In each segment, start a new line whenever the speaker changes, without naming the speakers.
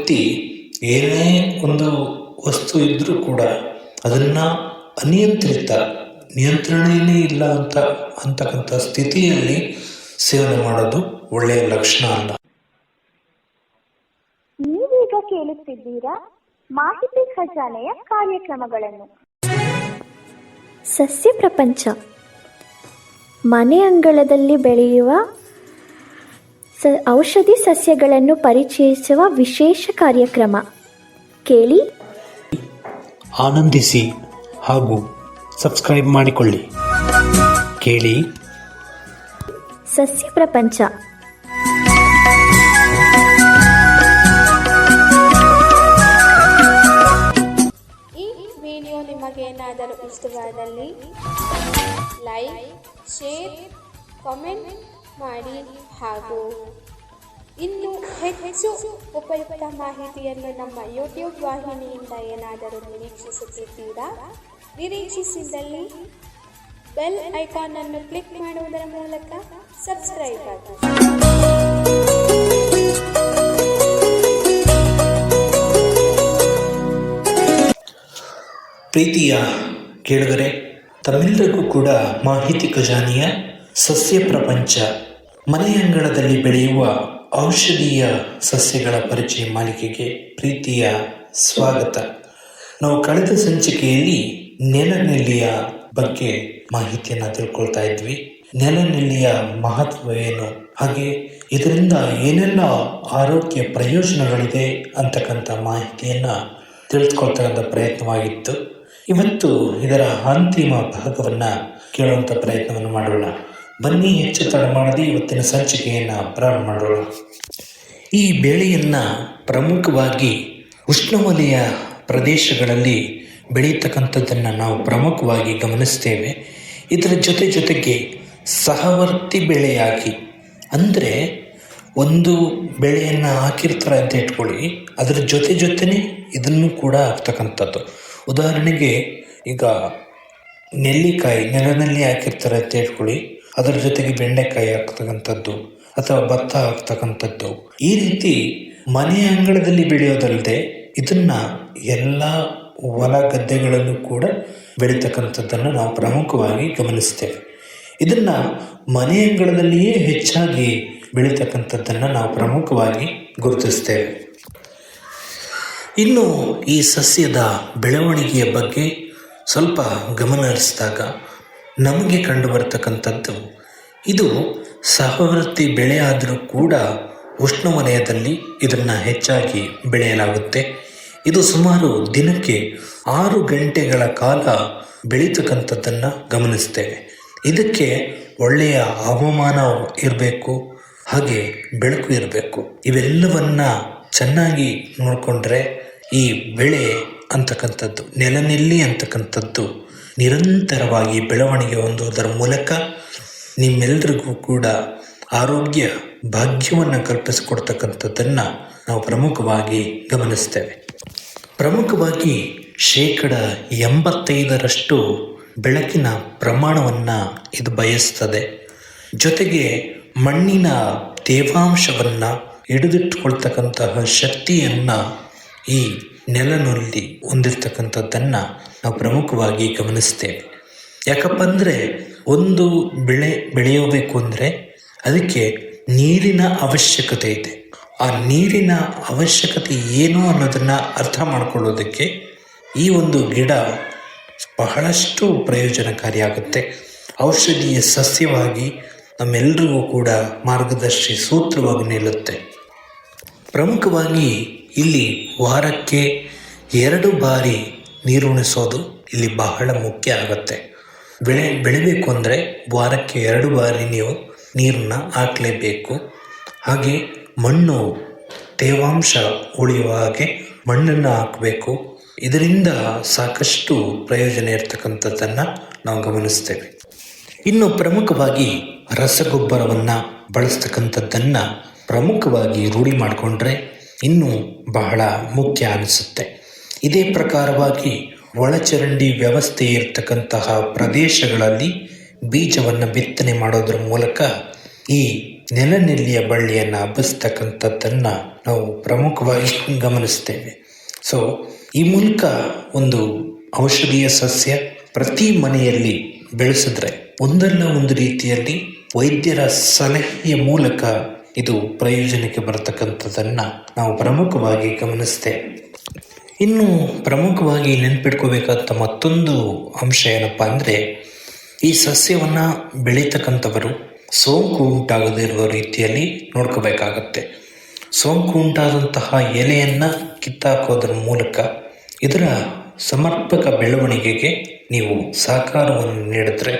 ವ್ಯಕ್ತಿ ಏನೇ ಒಂದು ವಸ್ತು ಇದ್ದರೂ ಕೂಡ ಅದನ್ನು ನಿಯಂತ್ರಣನೇ ಇಲ್ಲ ಅಂತಕ್ಕಂಥ ಸ್ಥಿತಿಯಲ್ಲಿ ಸೇವನೆ ಮಾಡೋದು ಒಳ್ಳೆಯ ಲಕ್ಷಣ ಅಲ್ಲ.
ನೀವೀಗ ಕೇಳುತ್ತಿದ್ದೀರಾ ಮಾಹಿತಿ ಖಜಾನೆಯ ಕಾರ್ಯಕ್ರಮಗಳನ್ನು.
ಸಸ್ಯ ಪ್ರಪಂಚ, ಮನೆ ಅಂಗಳದಲ್ಲಿ ಬೆಳೆಯುವ ಔಷಧಿ ಸಸ್ಯಗಳನ್ನು ಪರಿಚಯಿಸುವ ವಿಶೇಷ ಕಾರ್ಯಕ್ರಮ. ಕೇಳಿ,
ಆನಂದಿಸಿ ಹಾಗೂ ಸಬ್ಸ್ಕ್ರೈಬ್ ಮಾಡಿಕೊಳ್ಳಿ. ಕೇಳಿ
ಸಸ್ಯ ಪ್ರಪಂಚ.
ಈ ವಿಡಿಯೋ ನಿಮಗೇನಾದರೂ ಇಷ್ಟವಾದಲ್ಲಿ ಲೈಕ್, ಶೇರ್, ಕಾಮೆಂಟ್ ಮಾಡಿ ಹಾಗೂ ಇನ್ನೂ ಹೆಚ್ಚು ಉಪಯುಕ್ತ ಮಾಹಿತಿಯನ್ನು ನಮ್ಮ ಯೂಟ್ಯೂಬ್ ವಾಹಿನಿಯಿಂದ ಏನಾದರೂ ನಿರೀಕ್ಷಿಸುತ್ತಿದ್ದೀರಾ? ನಿರೀಕ್ಷಿಸಿದಲ್ಲಿ ಬೆಲ್ ಐಕಾನ್ ಅನ್ನು ಕ್ಲಿಕ್ ಮಾಡುವುದರ ಮೂಲಕ ಸಬ್ಸ್ಕ್ರೈಬ್ ಆಗಿ.
ಪ್ರೀತಿಯ ಕೇಳುಗರೆ, ತಮ್ಮೆಲ್ಲರಿಗೂ ಕೂಡ ಮಾಹಿತಿ ಖಜಾನೆಯ ಸಸ್ಯ ಪ್ರಪಂಚ, ಮನೆಯಂಗಳದಲ್ಲಿ ಬೆಳೆಯುವ ಔಷಧೀಯ ಸಸ್ಯಗಳ ಪರಿಚಯ ಮಾಲಿಕೆಗೆ ಪ್ರೀತಿಯ ಸ್ವಾಗತ. ನಾವು ಕಳೆದ ಸಂಚಿಕೆಯಲ್ಲಿ ನೆಲನೆಲ್ಲಿಯ ಬಗ್ಗೆ ಮಾಹಿತಿಯನ್ನು ತಿಳ್ಕೊಳ್ತಾ ಇದ್ವಿ. ನೆಲನೆಲ್ಲಿಯ ಮಹತ್ವ ಏನು, ಹಾಗೆ ಇದರಿಂದ ಏನೆಲ್ಲ ಆರೋಗ್ಯ ಪ್ರಯೋಜನಗಳಿದೆ ಅಂತಕ್ಕಂಥ ಮಾಹಿತಿಯನ್ನು ತಿಳಿದುಕೊಳ್ತಕ್ಕಂಥ ಪ್ರಯತ್ನವಾಗಿತ್ತು. ಇವತ್ತು ಇದರ ಅಂತಿಮ ಭಾಗವನ್ನು ಕೇಳುವಂಥ ಪ್ರಯತ್ನವನ್ನು ಮಾಡೋಣ. ಬನ್ನಿ, ಹೆಚ್ಚು ತಡ ಮಾಡದೆ ಇವತ್ತಿನ ಸಂಚಿಕೆಯನ್ನು ಪ್ರಾರಂಭ ಮಾಡೋಣ. ಈ ಬೆಳೆಯನ್ನು ಪ್ರಮುಖವಾಗಿ ಉಷ್ಣವಲಯ ಪ್ರದೇಶಗಳಲ್ಲಿ ಬೆಳೀತಕ್ಕಂಥದ್ದನ್ನು ನಾವು ಪ್ರಮುಖವಾಗಿ ಗಮನಿಸ್ತೇವೆ. ಇದರ ಜೊತೆಗೆ ಸಹವರ್ತಿ ಬೆಳೆಯಾಗಿ, ಅಂದರೆ ಒಂದು ಬೆಳೆಯನ್ನು ಹಾಕಿರ್ತಾರೆ ಅಂತ ಇಟ್ಕೊಳ್ಳಿ, ಅದರ ಜೊತೆನೇ ಇದನ್ನು ಕೂಡ ಆಗ್ತಕ್ಕಂಥದ್ದು. ಉದಾಹರಣೆಗೆ ಈಗ ನೆಲದಲ್ಲಿ ಹಾಕಿರ್ತಾರೆ ಅಂತ ಇಟ್ಕೊಳ್ಳಿ, ಅದರ ಜೊತೆಗೆ ಬೆಂಡೆಕಾಯಿ ಹಾಕ್ತಕ್ಕಂಥದ್ದು ಅಥವಾ ಭತ್ತ ಹಾಕ್ತಕ್ಕಂಥದ್ದು. ಈ ರೀತಿ ಮನೆ ಅಂಗಳದಲ್ಲಿ ಬೆಳೆಯೋದಲ್ಲದೆ ಇದನ್ನು ಎಲ್ಲ ಹೊಲ ಗದ್ದೆಗಳಲ್ಲೂ ಕೂಡ ಬೆಳೀತಕ್ಕಂಥದ್ದನ್ನು ನಾವು ಪ್ರಮುಖವಾಗಿ ಗಮನಿಸ್ತೇವೆ. ಇದನ್ನು ಮನೆ ಅಂಗಳದಲ್ಲಿಯೇ ಹೆಚ್ಚಾಗಿ ಬೆಳೀತಕ್ಕಂಥದ್ದನ್ನು ನಾವು ಪ್ರಮುಖವಾಗಿ ಗುರುತಿಸ್ತೇವೆ. ಇನ್ನು ಈ ಸಸ್ಯದ ಬೆಳವಣಿಗೆಯ ಬಗ್ಗೆ ಸ್ವಲ್ಪ ಗಮನ ಹರಿಸಿದಾಗ ನಮಗೆ ಕಂಡು ಬರ್ತಕ್ಕಂಥದ್ದು, ಇದು ಸಹವರ್ತಿ ಬೆಳೆ ಆದರೂ ಕೂಡ ಉಷ್ಣವಲಯದಲ್ಲಿ ಇದನ್ನು ಹೆಚ್ಚಾಗಿ ಬೆಳೆಯಲಾಗುತ್ತೆ. ಇದು ಸುಮಾರು ದಿನಕ್ಕೆ 6 ಗಂಟೆಗಳ ಕಾಲ ಬೆಳೀತಕ್ಕಂಥದ್ದನ್ನು ಗಮನಿಸ್ತೇವೆ. ಇದಕ್ಕೆ ಒಳ್ಳೆಯ ಹವಾಮಾನ ಇರಬೇಕು, ಹಾಗೆ ಬೆಳಕು ಇರಬೇಕು. ಇವೆಲ್ಲವನ್ನ ಚೆನ್ನಾಗಿ ನೋಡಿಕೊಂಡ್ರೆ ಈ ಬೆಳೆ ಅಂತಕ್ಕಂಥದ್ದು, ನೆಲನೆಲ್ಲಿ ಅಂತಕ್ಕಂಥದ್ದು ನಿರಂತರವಾಗಿ ಬೆಳವಣಿಗೆ ಹೊಂದುವುದರ ಮೂಲಕ ನಿಮ್ಮೆಲ್ಲರಿಗೂ ಕೂಡ ಆರೋಗ್ಯ ಭಾಗ್ಯವನ್ನು ಕಲ್ಪಿಸಿಕೊಡ್ತಕ್ಕಂಥದ್ದನ್ನು ನಾವು ಪ್ರಮುಖವಾಗಿ ಗಮನಿಸ್ತೇವೆ. ಪ್ರಮುಖವಾಗಿ 85% ಬೆಳಕಿನ ಪ್ರಮಾಣವನ್ನು ಇದು ಬಯಸ್ತದೆ. ಜೊತೆಗೆ ಮಣ್ಣಿನ ತೇವಾಂಶವನ್ನು ಹಿಡಿದಿಟ್ಟುಕೊಳ್ತಕ್ಕಂತಹ ಶಕ್ತಿಯನ್ನು ಈ ನೆಲನಲ್ಲಿ ಹೊಂದಿರತಕ್ಕಂಥದ್ದನ್ನು ನಾವು ಪ್ರಮುಖವಾಗಿ ಗಮನಿಸ್ತೇವೆ. ಯಾಕಪ್ಪ ಅಂದರೆ ಒಂದು ಬೆಳೆ ಬೆಳೆಯಬೇಕು ಅಂದರೆ ಅದಕ್ಕೆ ನೀರಿನ ಅವಶ್ಯಕತೆ ಇದೆ. ಆ ನೀರಿನ ಅವಶ್ಯಕತೆ ಏನು ಅನ್ನೋದನ್ನು ಅರ್ಥ ಮಾಡಿಕೊಳ್ಳೋದಕ್ಕೆ ಈ ಒಂದು ಗಿಡ ಬಹಳಷ್ಟು ಪ್ರಯೋಜನಕಾರಿಯಾಗುತ್ತೆ. ಔಷಧೀಯ ಸಸ್ಯವಾಗಿ ನಮ್ಮೆಲ್ಲರಿಗೂ ಕೂಡ ಮಾರ್ಗದರ್ಶಿ ಸೂತ್ರವಾಗಿ ನಿಲ್ಲುತ್ತೆ. ಪ್ರಮುಖವಾಗಿ ಇಲ್ಲಿ ವಾರಕ್ಕೆ 2 ಬಾರಿ ನೀರುಣಿಸೋದು ಇಲ್ಲಿ ಬಹಳ ಮುಖ್ಯ ಆಗುತ್ತೆ. ಬೆಳಿಬೇಕು ಅಂದರೆ ವಾರಕ್ಕೆ 2 ಬಾರಿ ನೀವು ನೀರನ್ನು ಹಾಕಲೇಬೇಕು. ಹಾಗೆ ಮಣ್ಣು ತೇವಾಂಶ ಉಳಿಯುವ ಹಾಗೆ ಮಣ್ಣನ್ನು ಹಾಕಬೇಕು. ಇದರಿಂದ ಸಾಕಷ್ಟು ಪ್ರಯೋಜನ ಇರತಕ್ಕಂಥದ್ದನ್ನು ನಾವು ಗಮನಿಸ್ತೇವೆ. ಇನ್ನು ಪ್ರಮುಖವಾಗಿ ರಸಗೊಬ್ಬರವನ್ನು ಬಳಸ್ತಕ್ಕಂಥದ್ದನ್ನು ಪ್ರಮುಖವಾಗಿ ರೂಢಿ ಮಾಡಿಕೊಂಡ್ರೆ ಇನ್ನೂ ಬಹಳ ಮುಖ್ಯ ಅನಿಸುತ್ತೆ. ಇದೇ ಪ್ರಕಾರವಾಗಿ ಒಳಚರಂಡಿ ವ್ಯವಸ್ಥೆ ಇರತಕ್ಕಂತಹ ಪ್ರದೇಶಗಳಲ್ಲಿ ಬೀಜವನ್ನು ಬಿತ್ತನೆ ಮಾಡೋದ್ರ ಮೂಲಕ ಈ ನೆಲನೆಲ್ಲಿಯ ಬಳ್ಳಿಯನ್ನು ಹಬ್ಬಿಸ್ತಕ್ಕಂಥದ್ದನ್ನು ನಾವು ಪ್ರಮುಖವಾಗಿ ಗಮನಿಸ್ತೇವೆ. ಸೊ ಈ ಮೂಲಕ ಒಂದು ಔಷಧೀಯ ಸಸ್ಯ ಪ್ರತಿ ಮನೆಯಲ್ಲಿ ಬೆಳೆಸಿದ್ರೆ ಒಂದಲ್ಲ ಒಂದು ರೀತಿಯಲ್ಲಿ ವೈದ್ಯರ ಸಲಹೆಯ ಮೂಲಕ ಇದು ಪ್ರಯೋಜನಕ್ಕೆ ಬರತಕ್ಕಂಥದ್ದನ್ನು ನಾವು ಪ್ರಮುಖವಾಗಿ ಗಮನಿಸ್ತೇವೆ. ಇನ್ನು ಪ್ರಮುಖವಾಗಿ ನೆನ್ಪಿಟ್ಕೋಬೇಕಾದ ಮತ್ತೊಂದು ಅಂಶ ಏನಪ್ಪ ಅಂದರೆ, ಈ ಸಸ್ಯವನ್ನು ಬೆಳೀತಕ್ಕಂಥವರು ಸೋಂಕು ಉಂಟಾಗದೇ ಇರುವ ರೀತಿಯಲ್ಲಿ ನೋಡ್ಕೋಬೇಕಾಗತ್ತೆ. ಸೋಂಕು ಉಂಟಾದಂತಹ ಎಲೆಯನ್ನು ಕಿತ್ತಾಕೋದ್ರ ಮೂಲಕ ಇದರ ಸಮರ್ಪಕ ಬೆಳವಣಿಗೆಗೆ ನೀವು ಸಹಕಾರವನ್ನು ನೀಡಿದ್ರೆ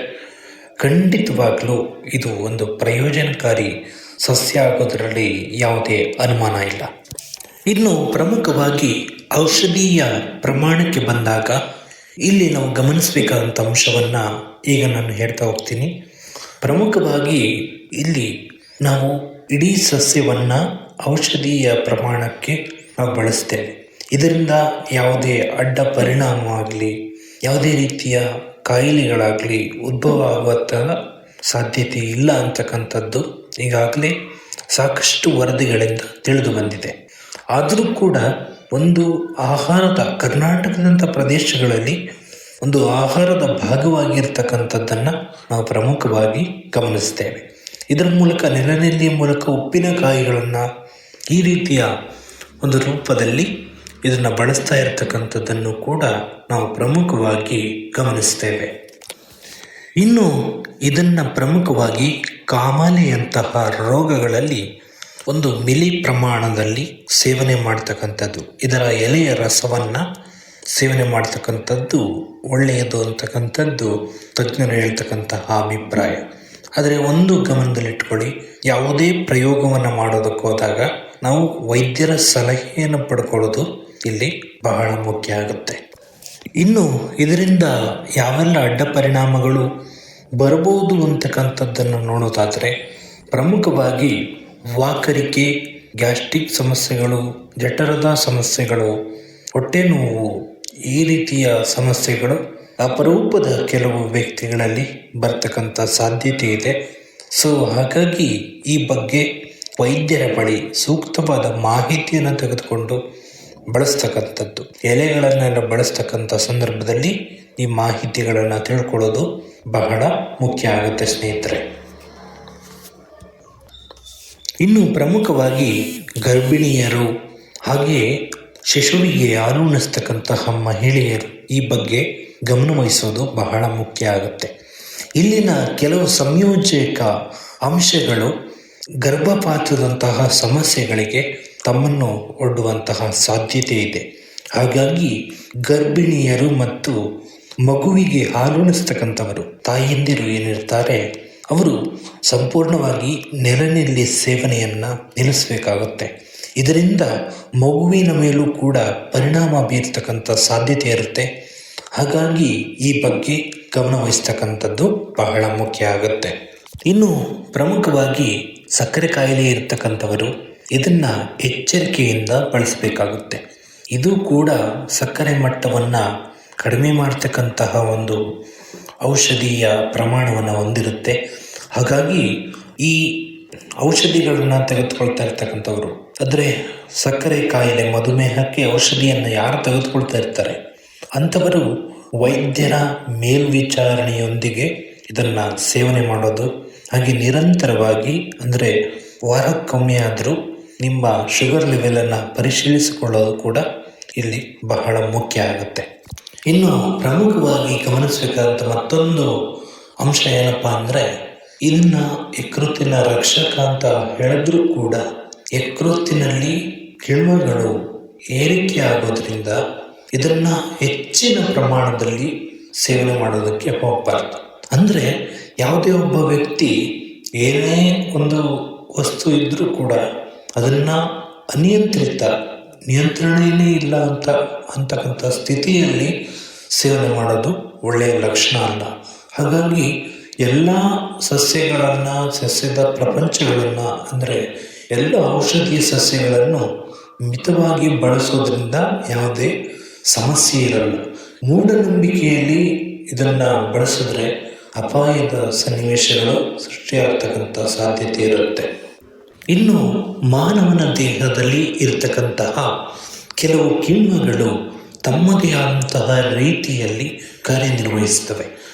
ಖಂಡಿತವಾಗಲೂ ಇದು ಒಂದು ಪ್ರಯೋಜನಕಾರಿ ಸಸ್ಯ ಆಗೋದರಲ್ಲಿ ಯಾವುದೇ ಅನುಮಾನ ಇಲ್ಲ. ಇನ್ನು ಪ್ರಮುಖವಾಗಿ ಔಷಧೀಯ ಪ್ರಮಾಣಕ್ಕೆ ಬಂದಾಗ ಇಲ್ಲಿ ನಾವು ಗಮನಿಸಬೇಕಾದಂಥ ಅಂಶವನ್ನು ಈಗ ನಾನು ಹೇಳ್ತಾ ಹೋಗ್ತೀನಿ. ಪ್ರಮುಖವಾಗಿ ಇಲ್ಲಿ ನಾವು ಇಡೀ ಸಸ್ಯವನ್ನು ಔಷಧೀಯ ಪ್ರಮಾಣಕ್ಕೆ ನಾವು ಬಳಸ್ತೇವೆ. ಇದರಿಂದ ಯಾವುದೇ ಅಡ್ಡ ಪರಿಣಾಮವಾಗಲಿ, ಯಾವುದೇ ರೀತಿಯ ಕಾಯಿಲೆಗಳಾಗಲಿ ಉದ್ಭವ ಆಗುವಂತಹ ಸಾಧ್ಯತೆ ಇಲ್ಲ ಅಂತಕ್ಕಂಥದ್ದು ಈಗಾಗಲೇ ಸಾಕಷ್ಟು ವರದಿಗಳಿಂದ ತಿಳಿದು ಬಂದಿದೆ. ಆದರೂ ಕೂಡ ಒಂದು ಆಹಾರದ ಕರ್ನಾಟಕದಂಥ ಪ್ರದೇಶಗಳಲ್ಲಿ ಒಂದು ಆಹಾರದ ಭಾಗವಾಗಿರ್ತಕ್ಕಂಥದ್ದನ್ನು ನಾವು ಪ್ರಮುಖವಾಗಿ ಗಮನಿಸ್ತೇವೆ. ಇದರ ಮೂಲಕ ನೆಲನೆಲ್ಲಿಯ ಮೂಲಕ ಉಪ್ಪಿನಕಾಯಿಗಳನ್ನು ಈ ರೀತಿಯ ಒಂದು ರೂಪದಲ್ಲಿ ಇದನ್ನು ಬಳಸ್ತಾ ಇರತಕ್ಕಂಥದ್ದನ್ನು ಕೂಡ ನಾವು ಪ್ರಮುಖವಾಗಿ ಗಮನಿಸ್ತೇವೆ. ಇನ್ನು ಇದನ್ನು ಪ್ರಮುಖವಾಗಿ ಕಾಮಾಲೆಯಂತಹ ರೋಗಗಳಲ್ಲಿ ಒಂದು ಮಿಲಿ ಪ್ರಮಾಣದಲ್ಲಿ ಸೇವನೆ ಮಾಡ್ತಕ್ಕಂಥದ್ದು, ಇದರ ಎಲೆಯ ರಸವನ್ನು ಸೇವನೆ ಮಾಡ್ತಕ್ಕಂಥದ್ದು ಒಳ್ಳೆಯದು ಅಂತಕ್ಕಂಥದ್ದು ತಜ್ಞರು ಹೇಳ್ತಕ್ಕಂತಹ ಅಭಿಪ್ರಾಯ. ಆದರೆ ಒಂದು ಗಮನದಲ್ಲಿಟ್ಕೊಳ್ಳಿ, ಯಾವುದೇ ಪ್ರಯೋಗವನ್ನು ಮಾಡೋದಕ್ಕೆ ಹೋದಾಗ ನಾವು ವೈದ್ಯರ ಸಲಹೆಯನ್ನು ಪಡ್ಕೊಳ್ಳೋದು ಇಲ್ಲಿ ಬಹಳ ಮುಖ್ಯ ಆಗುತ್ತೆ. ಇನ್ನು ಇದರಿಂದ ಯಾವೆಲ್ಲ ಅಡ್ಡ ಪರಿಣಾಮಗಳು ಬರ್ಬೋದು ಅಂತಕ್ಕಂಥದ್ದನ್ನು ನೋಡೋದಾದರೆ ಪ್ರಮುಖವಾಗಿ ವಾಕರಿಕೆ, ಗ್ಯಾಸ್ಟ್ರಿಕ್ ಸಮಸ್ಯೆಗಳು, ಜಠರದ ಸಮಸ್ಯೆಗಳು, ಹೊಟ್ಟೆ ನೋವು, ಈ ರೀತಿಯ ಸಮಸ್ಯೆಗಳು ಅಪರೂಪದ ಕೆಲವು ವ್ಯಕ್ತಿಗಳಲ್ಲಿ ಬರ್ತಕ್ಕಂಥ ಸಾಧ್ಯತೆ ಇದೆ. ಸೊ ಹಾಗಾಗಿ ಈ ಬಗ್ಗೆ ವೈದ್ಯರ ಬಳಿ ಸೂಕ್ತವಾದ ಮಾಹಿತಿಯನ್ನು ತೆಗೆದುಕೊಂಡು ಬಳಸ್ತಕ್ಕಂಥದ್ದು, ಎಲೆಗಳನ್ನೆಲ್ಲ ಬಳಸ್ತಕ್ಕಂಥ ಸಂದರ್ಭದಲ್ಲಿ ಈ ಮಾಹಿತಿಗಳನ್ನು ತಿಳ್ಕೊಳ್ಳೋದು ಬಹಳ ಮುಖ್ಯ ಆಗುತ್ತೆ ಸ್ನೇಹಿತರೆ. ಇನ್ನು ಪ್ರಮುಖವಾಗಿ ಗರ್ಭಿಣಿಯರು ಹಾಗೆಯೇ ಶಿಶುವಿಗೆ ಹಾಲು ಉಣಿಸ್ತಕ್ಕಂತಹ ಮಹಿಳೆಯರು ಈ ಬಗ್ಗೆ ಗಮನವಹಿಸೋದು ಬಹಳ ಮುಖ್ಯ ಆಗುತ್ತೆ. ಇಲ್ಲಿನ ಕೆಲವು ಸಂಯೋಜಕ ಅಂಶಗಳು ಗರ್ಭಪಾತದಂತಹ ಸಮಸ್ಯೆಗಳಿಗೆ ತಮ್ಮನ್ನು ಒಡ್ಡುವಂತಹ ಸಾಧ್ಯತೆ ಇದೆ. ಹಾಗಾಗಿ ಗರ್ಭಿಣಿಯರು ಮತ್ತು ಮಗುವಿಗೆ ಹಾಲುಣಿಸ್ತಕ್ಕಂಥವರು ತಾಯಂದಿರು ಏನಿರ್ತಾರೆ ಅವರು ಸಂಪೂರ್ಣವಾಗಿ ನೆಲನೆಲ್ಲಿ ಸೇವನೆಯನ್ನು ನಿಲ್ಲಿಸಬೇಕಾಗುತ್ತೆ. ಇದರಿಂದ ಮಗುವಿನ ಮೇಲೂ ಕೂಡ ಪರಿಣಾಮ ಬೀರ್ತಕ್ಕಂಥ ಸಾಧ್ಯತೆ ಇರುತ್ತೆ. ಹಾಗಾಗಿ ಈ ಬಗ್ಗೆ ಗಮನವಹಿಸ್ತಕ್ಕಂಥದ್ದು ಬಹಳ ಮುಖ್ಯ ಆಗುತ್ತೆ. ಇನ್ನು ಪ್ರಮುಖವಾಗಿ ಸಕ್ಕರೆ ಕಾಯಿಲೆ ಇರತಕ್ಕಂಥವರು ಇದನ್ನು ಎಚ್ಚರಿಕೆಯಿಂದ ಬಳಸಬೇಕಾಗುತ್ತೆ. ಇದು ಕೂಡ ಸಕ್ಕರೆ ಮಟ್ಟವನ್ನು ಕಡಿಮೆ ಮಾಡ್ತಕ್ಕಂತಹ ಒಂದು ಔಷಧೀಯ ಪ್ರಮಾಣವನ್ನು ಹೊಂದಿರುತ್ತೆ. ಹಾಗಾಗಿ ಈ ಔಷಧಿಗಳನ್ನು ತೆಗೆದುಕೊಳ್ತಾ ಇರ್ತಕ್ಕಂಥವ್ರು, ಅಂದರೆ ಸಕ್ಕರೆ ಕಾಯಿಲೆ ಮಧುಮೇಹಕ್ಕೆ ಔಷಧಿಯನ್ನು ಯಾರು ತೆಗೆದುಕೊಳ್ತಾ ಇರ್ತಾರೆ ಅಂಥವರು ವೈದ್ಯರ ಮೇಲ್ವಿಚಾರಣೆಯೊಂದಿಗೆ ಇದನ್ನು ಸೇವನೆ ಮಾಡೋದು, ಹಾಗೆ ನಿರಂತರವಾಗಿ ಅಂದರೆ ವಾರಕ್ಕೊಮ್ಮೆ ಆದರೂ ನಿಮ್ಮ ಶುಗರ್ ಲೆವೆಲನ್ನು ಪರಿಶೀಲಿಸಿಕೊಳ್ಳೋದು ಕೂಡ ಇಲ್ಲಿ ಬಹಳ ಮುಖ್ಯ ಆಗುತ್ತೆ. ಇನ್ನು ಪ್ರಮುಖವಾಗಿ ಗಮನಿಸಬೇಕಾದಂಥ ಮತ್ತೊಂದು ಅಂಶ ಏನಪ್ಪ ಅಂದರೆ, ಇದನ್ನು ಯಕೃತ್ತಿನ ರಕ್ಷಕ ಅಂತ ಹೇಳಿದ್ರೂ ಕೂಡ ಯಕೃತ್ತಿನಲ್ಲಿ ಕಿಣ್ವಗಳು ಏರಿಕೆ ಆಗೋದ್ರಿಂದ ಇದನ್ನು ಹೆಚ್ಚಿನ ಪ್ರಮಾಣದಲ್ಲಿ ಸೇವನೆ ಮಾಡೋದಕ್ಕೆ ಹೋಗಬಾರ್ದು. ಅಂದರೆ ಯಾವುದೇ ಒಬ್ಬ ವ್ಯಕ್ತಿ ಏನೇ ಒಂದು ವಸ್ತು ಇದ್ದರೂ ಕೂಡ ಅದನ್ನು ನಿಯಂತ್ರಣನೇ ಇಲ್ಲ ಅಂತಕ್ಕಂಥ ಸ್ಥಿತಿಯಲ್ಲಿ ಸೇವನೆ ಮಾಡೋದು ಒಳ್ಳೆಯ ಲಕ್ಷಣ ಅಲ್ಲ. ಹಾಗಾಗಿ ಎಲ್ಲ ಸಸ್ಯದ ಪ್ರಪಂಚಗಳನ್ನು ಅಂದರೆ ಎಲ್ಲ ಔಷಧೀಯ ಸಸ್ಯಗಳನ್ನು ಮಿತವಾಗಿ ಬಳಸೋದ್ರಿಂದ ಯಾವುದೇ ಸಮಸ್ಯೆ ಇರಲ್ಲ. ಮೂಢನಂಬಿಕೆಯಲ್ಲಿ ಇದನ್ನು ಬಳಸಿದ್ರೆ ಅಪಾಯದ ಸನ್ನಿವೇಶಗಳು ಸೃಷ್ಟಿಯಾಗ್ತಕ್ಕಂಥ ಸಾಧ್ಯತೆ ಇರುತ್ತೆ. ಇನ್ನು ಮಾನವನ ದೇಹದಲ್ಲಿ ಇರತಕ್ಕಂತಹ ಕೆಲವು ಕಿಣ್ವಗಳು ತಮ್ಮದೇ ಆದಂತಹ ರೀತಿಯಲ್ಲಿ ಕಾರ್ಯನಿರ್ವಹಿಸ್ತವೆ.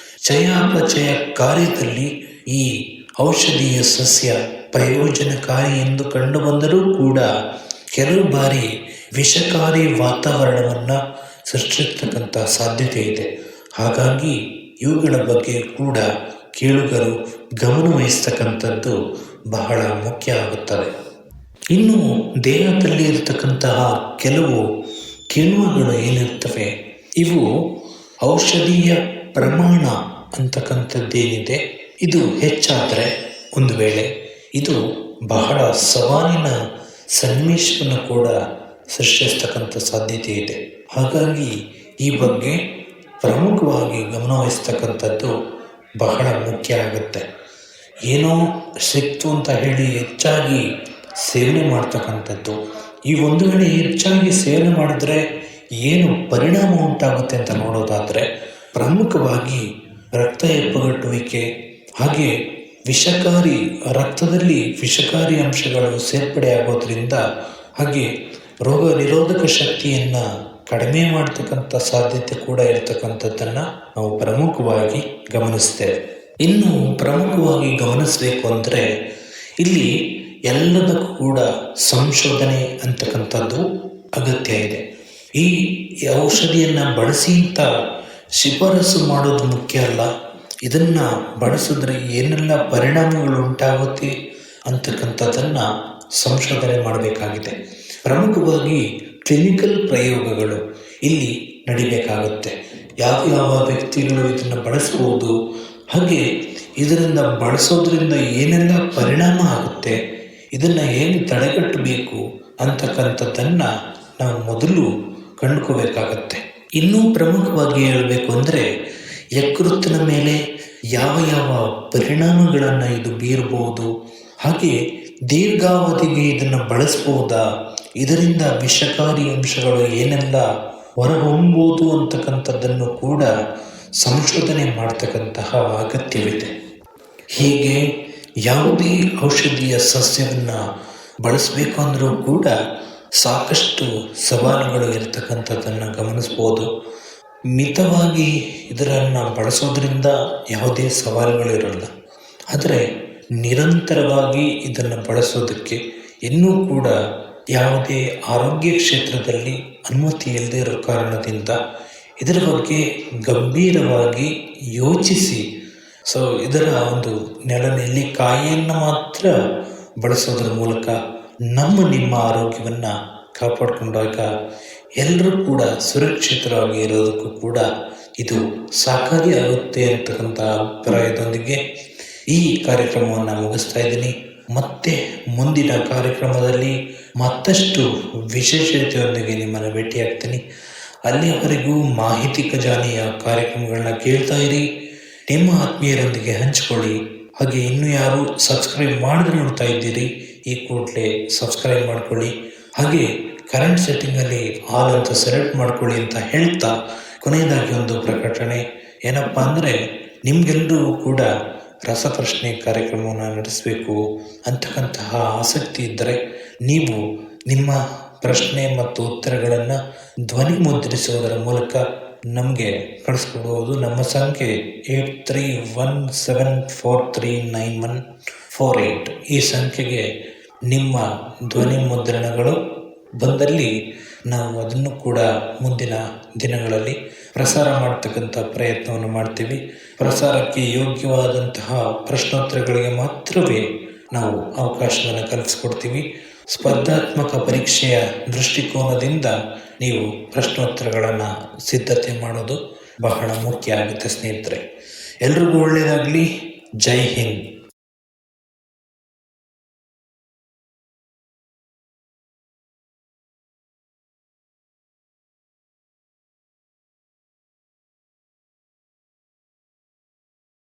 ಚಯಾಪಚಯ ಕಾರ್ಯದಲ್ಲಿ ಈ ಔಷಧೀಯ ಸಸ್ಯ ಪ್ರಯೋಜನಕಾರಿ ಎಂದು ಕಂಡುಬಂದರೂ ಕೂಡ ಕೆಲವು ಬಾರಿ ವಿಷಕಾರಿ ವಾತಾವರಣವನ್ನು ಸೃಷ್ಟಿಸ್ತಕ್ಕಂಥ ಸಾಧ್ಯತೆ ಇದೆ. ಹಾಗಾಗಿ ಇವುಗಳ ಬಗ್ಗೆ ಕೂಡ ಕೇಳುಗರು ಗಮನವಹಿಸ್ತಕ್ಕಂಥದ್ದು ಬಹಳ ಮುಖ್ಯ ಆಗುತ್ತದೆ. ಇನ್ನು ದೇಹದಲ್ಲಿ ಇರತಕ್ಕಂತಹ ಕೆಲವು ಕಿಣ್ವಗಳು ಏನಿರ್ತವೆ, ಇವು ಔಷಧೀಯ ಪ್ರಮಾಣ ಅಂತಕ್ಕಂಥದ್ದೇನಿದೆ, ಇದು ಹೆಚ್ಚಾದರೆ ಒಂದು ವೇಳೆ ಇದು ಬಹಳ ಸವಾಲಿನ ಸನ್ನಿವೇಶವನ್ನು ಕೂಡ ಸೃಷ್ಟಿಸ್ತಕ್ಕಂಥ ಸಾಧ್ಯತೆ ಇದೆ. ಹಾಗಾಗಿ ಈ ಬಗ್ಗೆ ಪ್ರಮುಖವಾಗಿ ಗಮನವಹಿಸ್ತಕ್ಕಂಥದ್ದು ಬಹಳ ಮುಖ್ಯ ಆಗುತ್ತೆ. ಏನೋ ಸಿಕ್ತು ಅಂತ ಹೇಳಿ ಹೆಚ್ಚಾಗಿ ಸೇವನೆ ಮಾಡ್ತಕ್ಕಂಥದ್ದು, ಈ ಒಂದು ವೇಳೆ ಹೆಚ್ಚಾಗಿ ಸೇವನೆ ಮಾಡಿದ್ರೆ ಏನು ಪರಿಣಾಮ ಉಂಟಾಗುತ್ತೆ ಅಂತ ನೋಡೋದಾದರೆ ಪ್ರಮುಖವಾಗಿ ರಕ್ತ ಹೆಪ್ಪುಗಟ್ಟುವಿಕೆ, ಹಾಗೆ ವಿಷಕಾರಿ ರಕ್ತದಲ್ಲಿ ವಿಷಕಾರಿ ಅಂಶಗಳು ಸೇರ್ಪಡೆ ಆಗೋದ್ರಿಂದ ಹಾಗೆ ರೋಗ ನಿರೋಧಕ ಶಕ್ತಿಯನ್ನು ಕಡಿಮೆ ಮಾಡ್ತಕ್ಕಂಥ ಸಾಧ್ಯತೆ ಕೂಡ ಇರತಕ್ಕಂಥದ್ದನ್ನು ನಾವು ಪ್ರಮುಖವಾಗಿ ಗಮನಿಸ್ತೇವೆ. ಇನ್ನು ಪ್ರಮುಖವಾಗಿ ಗಮನಿಸಬೇಕು ಅಂದರೆ ಇಲ್ಲಿ ಎಲ್ಲದಕ್ಕೂ ಕೂಡ ಸಂಶೋಧನೆ ಅಂತಕ್ಕಂಥದ್ದು ಅಗತ್ಯ ಇದೆ. ಈ ಔಷಧಿಯನ್ನು ಬಳಸಿ ಅಂತ ಶಿಫಾರಸು ಮಾಡೋದು ಮುಖ್ಯ ಅಲ್ಲ, ಇದನ್ನು ಬಳಸಿದ್ರೆ ಏನೆಲ್ಲ ಪರಿಣಾಮಗಳು ಉಂಟಾಗುತ್ತೆ ಅಂತಕ್ಕಂಥದ್ದನ್ನು ಸಂಶೋಧನೆ ಮಾಡಬೇಕಾಗಿದೆ. ಪ್ರಮುಖವಾಗಿ ಕ್ಲಿನಿಕಲ್ ಪ್ರಯೋಗಗಳು ಇಲ್ಲಿ ನಡಿಬೇಕಾಗುತ್ತೆ. ಯಾವ ವ್ಯಕ್ತಿಗಳು ಇದನ್ನು ಬಳಸ್ಬೋದು, ಹಾಗೆ ಇದರಿಂದ ಬಳಸೋದ್ರಿಂದ ಏನೆಲ್ಲ ಪರಿಣಾಮ ಆಗುತ್ತೆ, ಇದನ್ನು ಹೇಗೆ ತಡೆಗಟ್ಟಬೇಕು ಅಂತಕ್ಕಂಥದ್ದನ್ನು ನಾವು ಮೊದಲು ಕಂಡುಕೋಬೇಕಾಗತ್ತೆ. ಇನ್ನೂ ಪ್ರಮುಖವಾಗಿ ಹೇಳಬೇಕು ಅಂದರೆ ಯಕೃತ್ತಿನ ಮೇಲೆ ಯಾವ ಪರಿಣಾಮಗಳನ್ನು ಇದು ಬೀರಬಹುದು, ಹಾಗೆ ದೀರ್ಘಾವಧಿಗೆ ಇದನ್ನು ಬಳಸ್ಬೋದಾ, ಇದರಿಂದ ವಿಷಕಾರಿ ಅಂಶಗಳು ಏನೆಲ್ಲ ಹೊರಹೊಮ್ಮಬಹುದು ಅಂತಕ್ಕಂಥದ್ದನ್ನು ಕೂಡ ಸಂಶೋಧನೆ ಮಾಡ್ತಕ್ಕಂತಹ ಅಗತ್ಯವಿದೆ. ಹೀಗೆ ಯಾವುದೇ ಔಷಧೀಯ ಸಸ್ಯವನ್ನು ಬಳಸಬೇಕು ಅಂದರೂ ಕೂಡ ಸಾಕಷ್ಟು ಸವಾಲುಗಳು ಇರತಕ್ಕಂಥದ್ದನ್ನು ಗಮನಿಸ್ಬೋದು. ಮಿತವಾಗಿ ಇದನ್ನು ಬಳಸೋದ್ರಿಂದ ಯಾವುದೇ ಸವಾಲುಗಳಿರಲ್ಲ, ಆದರೆ ನಿರಂತರವಾಗಿ ಇದನ್ನು ಬಳಸೋದಕ್ಕೆ ಇನ್ನೂ ಕೂಡ ಯಾವುದೇ ಆರೋಗ್ಯ ಕ್ಷೇತ್ರದಲ್ಲಿ ಅನುಮತಿ ಇಲ್ಲದೇ ಇರೋ ಕಾರಣದಿಂದ ಇದರ ಬಗ್ಗೆ ಗಂಭೀರವಾಗಿ ಯೋಚಿಸಿ ಇದರ ಒಂದು ನೆಲನೆಲ್ಲಿಕಾಯಿಯನ್ನು ಮಾತ್ರ ಬಳಸೋದ್ರ ಮೂಲಕ ನಿಮ್ಮ ಆರೋಗ್ಯವನ್ನು ಕಾಪಾಡಿಕೊಂಡಾಗ ಎಲ್ಲರೂ ಕೂಡ ಸುರಕ್ಷಿತರಾಗಿ ಇರೋದಕ್ಕೂ ಕೂಡ ಇದು ಸಹಕಾರಿಯಾಗುತ್ತೆ ಅಂತಕ್ಕಂಥ ಅಭಿಪ್ರಾಯದೊಂದಿಗೆ ಈ ಕಾರ್ಯಕ್ರಮವನ್ನು ಮುಗಿಸ್ತಾ ಇದ್ದೀನಿ. ಮತ್ತೆ ಮುಂದಿನ ಕಾರ್ಯಕ್ರಮದಲ್ಲಿ ಮತ್ತಷ್ಟು ವಿಶೇಷತೆಯೊಂದಿಗೆ ನಿಮ್ಮನ್ನು ಭೇಟಿಯಾಗ್ತೀನಿ. ಅಲ್ಲಿಯವರೆಗೂ ಮಾಹಿತಿ ಖಜಾನೆಯ ಕಾರ್ಯಕ್ರಮಗಳನ್ನ ಕೇಳ್ತಾ ಇರಿ, ನಿಮ್ಮ ಆತ್ಮೀಯರೊಂದಿಗೆ ಹಂಚಿಕೊಳ್ಳಿ. ಹಾಗೆ ಇನ್ನೂ ಯಾರು ಸಬ್ಸ್ಕ್ರೈಬ್ ಮಾಡಿದ್ರೆ ನೋಡ್ತಾ ಇದ್ದೀರಿ, ಈ ಕೂಡಲೇ ಸಬ್ಸ್ಕ್ರೈಬ್ ಮಾಡ್ಕೊಳ್ಳಿ. ಹಾಗೆ ಕರೆಂಟ್ ಸೆಟ್ಟಿಂಗಲ್ಲಿ ಆಲ್ ಅಂತ ಸೆಲೆಕ್ಟ್ ಮಾಡ್ಕೊಳ್ಳಿ ಅಂತ ಹೇಳ್ತಾ ಕೊನೆಯದಾಗಿ ಒಂದು ಪ್ರಕಟಣೆ ಏನಪ್ಪ ಅಂದರೆ, ನಿಮಗೆಲ್ಲರಿಗೂ ಕೂಡ ರಸಪ್ರಶ್ನೆ ಕಾರ್ಯಕ್ರಮವನ್ನು ನಡೆಸಬೇಕು ಅಂತಕ್ಕಂತಹ ಆಸಕ್ತಿ ಇದ್ದರೆ ನೀವು ನಿಮ್ಮ ಪ್ರಶ್ನೆ ಮತ್ತು ಉತ್ತರಗಳನ್ನು ಧ್ವನಿ ಮುದ್ರಿಸುವುದರ ಮೂಲಕ ನಮಗೆ ಕಳಿಸ್ಕೊಡ್ಬೋದು. ನಮ್ಮ ಸಂಖ್ಯೆ 8317439148. ಈ ಸಂಖ್ಯೆಗೆ ನಿಮ್ಮ ಧ್ವನಿ ಮುದ್ರಣಗಳು ಬಂದಲ್ಲಿ ನಾವು ಅದನ್ನು ಕೂಡ ಮುಂದಿನ ದಿನಗಳಲ್ಲಿ ಪ್ರಸಾರ ಮಾಡ್ತಕ್ಕಂಥ ಪ್ರಯತ್ನವನ್ನು ಮಾಡ್ತೀವಿ. ಪ್ರಸಾರಕ್ಕೆ ಯೋಗ್ಯವಾದಂತಹ ಪ್ರಶ್ನೋತ್ತರಗಳಿಗೆ ಮಾತ್ರವೇ ನಾವು ಅವಕಾಶವನ್ನು ಕಲ್ಪಿಸ್ಕೊಡ್ತೀವಿ. ಸ್ಪರ್ಧಾತ್ಮಕ ಪರೀಕ್ಷೆಯ ದೃಷ್ಟಿಕೋನದಿಂದ ನೀವು ಪ್ರಶ್ನೋತ್ತರಗಳನ್ನು ಸಿದ್ಧತೆ ಮಾಡೋದು ಬಹಳ ಮುಖ್ಯ ಆಗುತ್ತೆ ಸ್ನೇಹಿತರೆ. ಎಲ್ರಿಗೂ ಒಳ್ಳೆಯದಾಗಲಿ. ಜೈ ಹಿಂದ್.